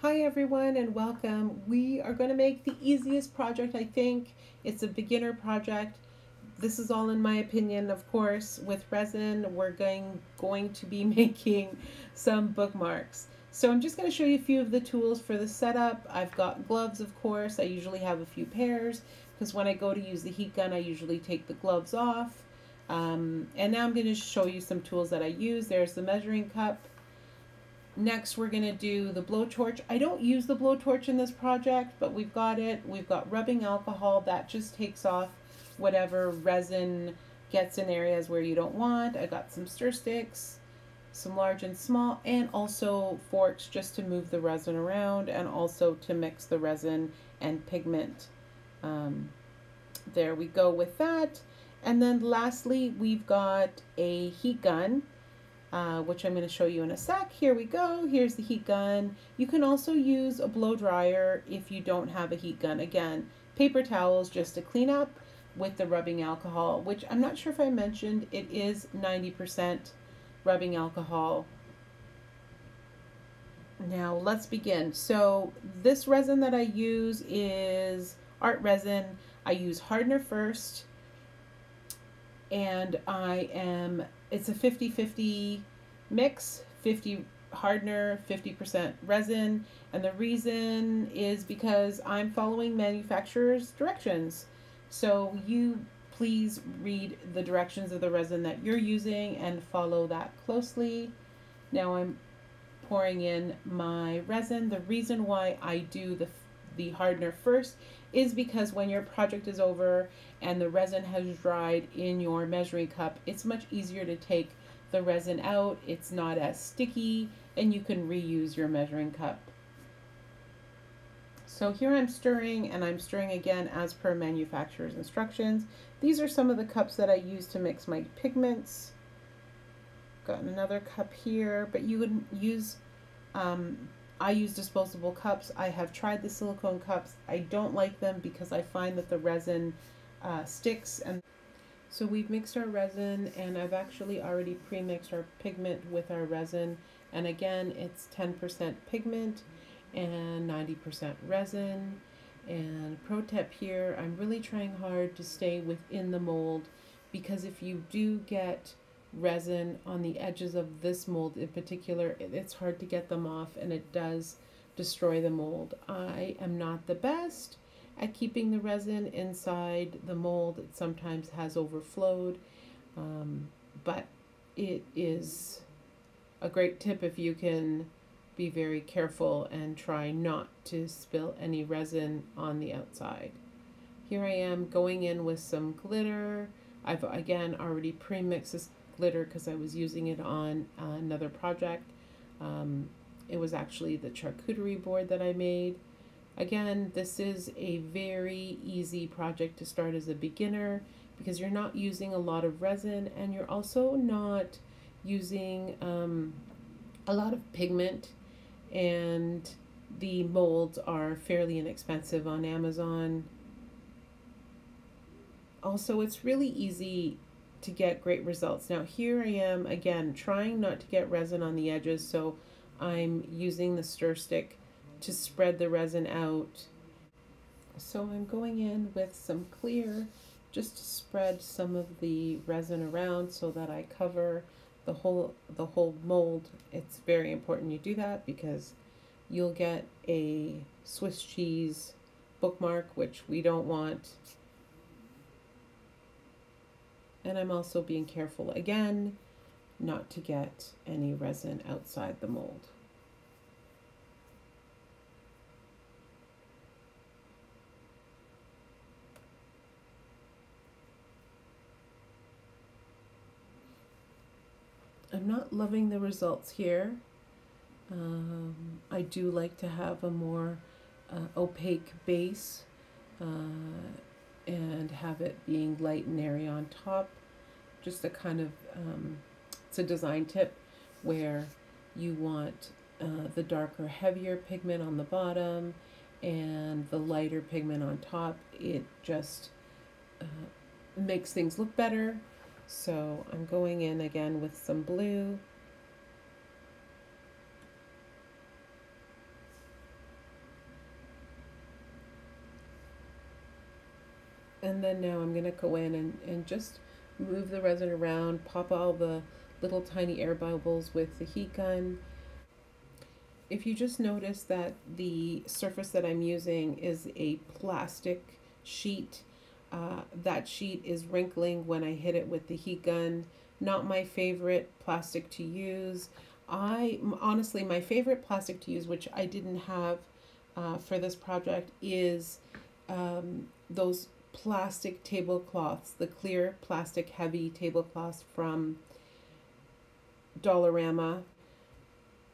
Hi everyone and welcome. We are going to make the easiest project I think. It's a beginner project. This is all in my opinion, of course. With resin, we're going to be making some bookmarks. So I'm just going to show you a few of the tools for the setup. I've got gloves, of course. I usually have a few pairs because when I go to use the heat gun, I usually take the gloves off. And now I'm going to show you some tools that I use. There's the measuring cup. Next, we're going to do the blowtorch. I don't use the blowtorch in this project, but we've got it. We've got rubbing alcohol. That just takes off whatever resin gets in areas where you don't want. I got some stir sticks, some large and small, and also forks just to move the resin around and also to mix the resin and pigment. Um, there we go with that. And then lastly, we've got a heat gun, which I'm going to show you in a sec. Here we go. Here's the heat gun. You can also use a blow dryer if you don't have a heat gun. Again, paper towels just to clean up with the rubbing alcohol, which I'm not sure if I mentioned, it is 90% rubbing alcohol. Now let's begin. So this resin that I use is art resin. I use hardener first, and it's a 50-50 mix, 50 hardener, 50% resin. And the reason is because I'm following manufacturer's directions. So you please read the directions of the resin that you're using and follow that closely. Now I'm pouring in my resin. The reason why I do the hardener first is because when your project is over and the resin has dried in your measuring cup, it's much easier to take the resin out. It's not as sticky and you can reuse your measuring cup. So here I'm stirring, and I'm stirring again as per manufacturer's instructions. These are some of the cups that I use to mix my pigments. Got another cup here, but you would use I use disposable cups. I have tried the silicone cups. I don't like them because I find that the resin sticks. And so we've mixed our resin, and I've actually already pre-mixed our pigment with our resin. And again, it's 10% pigment and 90% resin. And pro tip here, I'm really trying hard to stay within the mold, because if you do get resin on the edges of this mold in particular, it's hard to get them off and it does destroy the mold. I am not the best at keeping the resin inside the mold. It sometimes has overflowed, but it is a great tip if you can be very careful and try not to spill any resin on the outside. Here I am going in with some glitter. I've again already pre-mixed this glitter because I was using it on another project. It was actually the charcuterie board that I made. Again, this is a very easy project to start as a beginner because you're not using a lot of resin and you're also not using a lot of pigment, and the molds are fairly inexpensive on Amazon. Also, it's really easy to get great results. Now here I am again trying not to get resin on the edges, so I'm using the stir stick to spread the resin out. So I'm going in with some clear just to spread some of the resin around so that I cover the whole mold. It's very important you do that because you'll get a Swiss cheese bookmark, which we don't want. And I'm also being careful again not to get any resin outside the mold. I'm not loving the results here. I do like to have a more opaque base and have it being light and airy on top. Just a kind of, it's a design tip where you want the darker, heavier pigment on the bottom and the lighter pigment on top. It just makes things look better. So I'm going in again with some blue. And then now I'm going to go in and just move the resin around, pop all the little tiny air bubbles with the heat gun. If you just notice that the surface that I'm using is a plastic sheet, that sheet is wrinkling when I hit it with the heat gun. Not my favorite plastic to use. Honestly, my favorite plastic to use, which I didn't have for this project, is those plastic tablecloths, the clear plastic heavy tablecloths from Dollarama.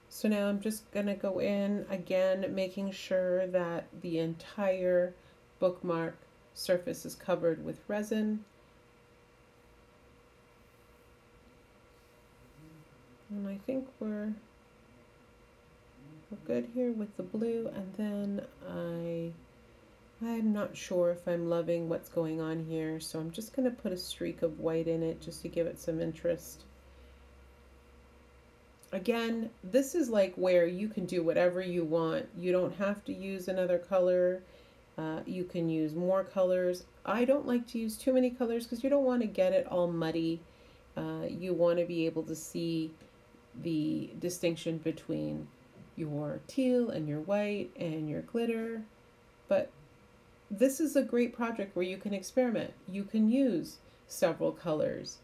So now I'm just gonna go in again, making sure that the entire bookmark surface is covered with resin. And I think we're good here with the blue, and then I'm not sure if I'm loving what's going on here, so I'm just going to put a streak of white in it just to give it some interest. Again, this is like where you can do whatever you want. You don't have to use another color. You can use more colors. I don't like to use too many colors because you don't want to get it all muddy. You want to be able to see the distinction between your teal and your white and your glitter. But this is a great project where you can experiment. You can use several colors.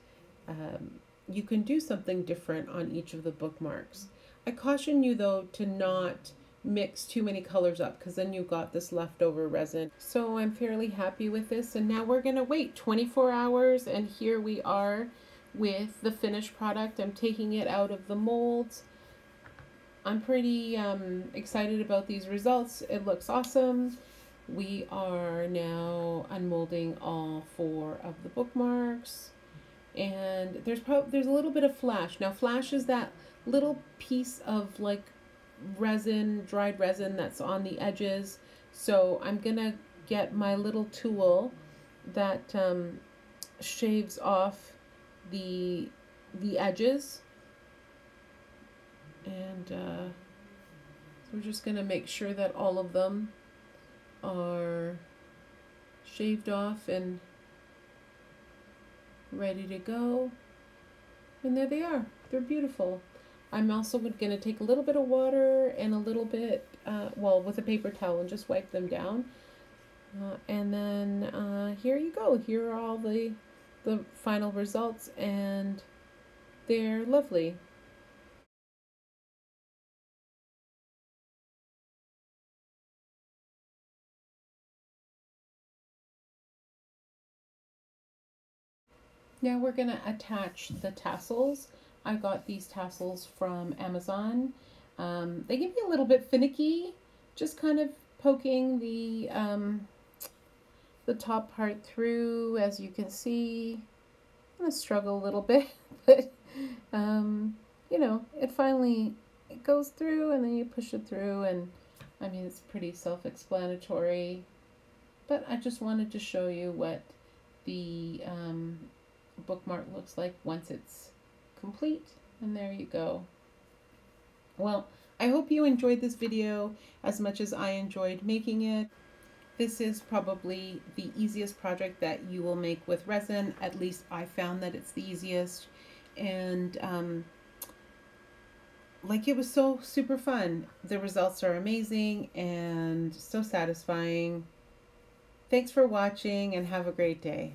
You can do something different on each of the bookmarks. I caution you though to not mix too many colors up because then you've got this leftover resin. So I'm fairly happy with this, and now we're going to wait 24 hours, and here we are with the finished product. I'm taking it out of the molds. I'm pretty excited about these results. It looks awesome. We are now unmolding all 4 of the bookmarks, and there's a little bit of flash. Now flash is that little piece of like resin, dried resin that's on the edges. So I'm gonna get my little tool that shaves off the edges, and so we're just gonna make sure that all of them are shaved off and ready to go. And there they are. They're beautiful. I'm also going to take a little bit of water and a little bit, well, with a paper towel, and just wipe them down. And then here you go. Here are all the final results, and they're lovely. Now we're going to attach the tassels. I got these tassels from Amazon. They can be a little bit finicky, just kind of poking the top part through, as you can see. I'm going to struggle a little bit, but you know, it goes through, and then you push it through, and I mean, it's pretty self-explanatory, but I just wanted to show you what the bookmark looks like once it's complete. And there you go. Well, I hope you enjoyed this video as much as I enjoyed making it. This is probably the easiest project that you will make with resin. At least I found that it's the easiest, and like, it was so super fun. The results are amazing and so satisfying. Thanks for watching, and have a great day.